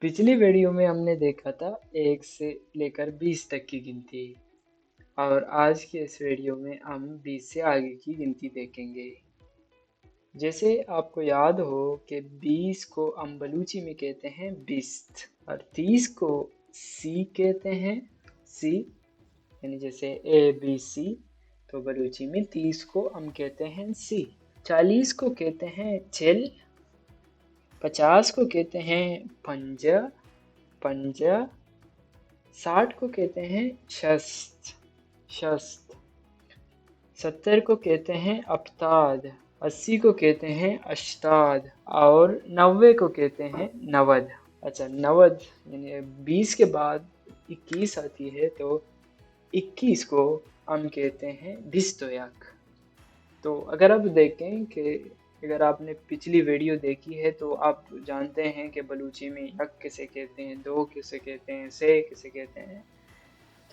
पिछली वीडियो में हमने देखा था 1 से लेकर 20 तक की गिनती और आज के इस वीडियो में हम 20 से आगे की गिनती देखेंगे। जैसे आपको याद हो कि 20 को हम बलूची में कहते हैं बिस्त और 30 को सी कहते हैं सी, यानी जैसे ABC, तो बलूची में 30 को हम कहते हैं सी। 40 को कहते हैं चिल, 50 को कहते हैं पंजा पंजा, 60 को कहते हैं शस्त शस्त, 70 को कहते हैं अप्ताद, 80 को कहते हैं अश्ताद और 90 को कहते हैं नवद। अच्छा, नवद यानी 20 के बाद 21 आती है तो 21 को हम कहते हैं बिस्तोयक। तो अगर आप देखें कि अगर आपने पिछली वीडियो देखी है तो आप जानते हैं कि बलूची में यक किसे कहते हैं, दो किसे कहते हैं, से किसे कहते हैं।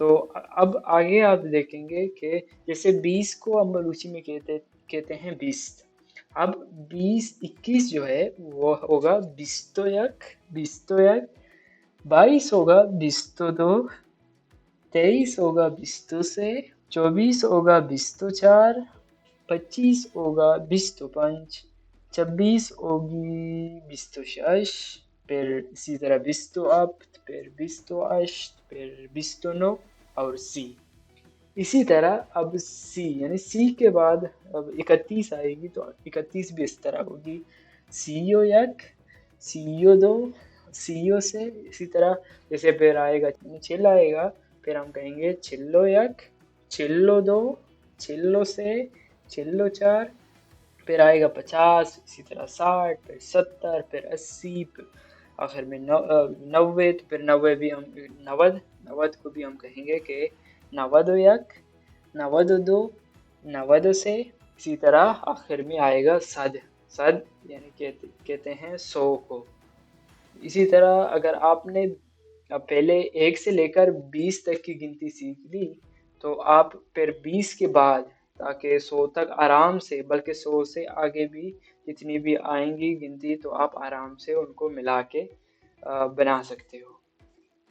तो अब आगे आप देखेंगे कि जैसे 20 को हम बलूची में कहते हैं बिस्त। अब 21 जो है वो होगा बिस्तोयक बिस्तोयक, 22 होगा बिस्तो दो, 23 होगा बिस्तो से, 24 होगा बिस्तो चार, 25 होगा बिस्तो पंच, 26 होगी बिस्तो शश, फिर इसी तरह बिस्तो अप्त, फिर बिस्तो अश्त, फिर बिस्तो नो और सी। इसी तरह अब सी यानी सी के बाद अब 31 आएगी तो 31 भी इस तरह होगी सीओ यक, सीओ दो, सीओ से। इसी तरह जैसे फिर आएगा चिल आएगा, फिर हम कहेंगे चिल्लो यक, चिल्लो दो, चिल्लो से, चिल्लो चार, फिर आएगा 50, इसी तरह 60, फिर 70, फिर 80, आखिर में 90। तो फिर 90 भी हम नवद नवद को भी हम कहेंगे कि नवदो यक, नवदो दो, नवदो से। इसी तरह आखिर में आएगा सद सद यानी कहते हैं 100 को। इसी तरह अगर आपने पहले 1 से लेकर 20 तक की गिनती सीख ली तो आप फिर 20 के बाद ताकि 100 तक आराम से, बल्कि 100 से आगे भी जितनी भी आएंगी गिनती तो आप आराम से उनको मिला के बना सकते हो।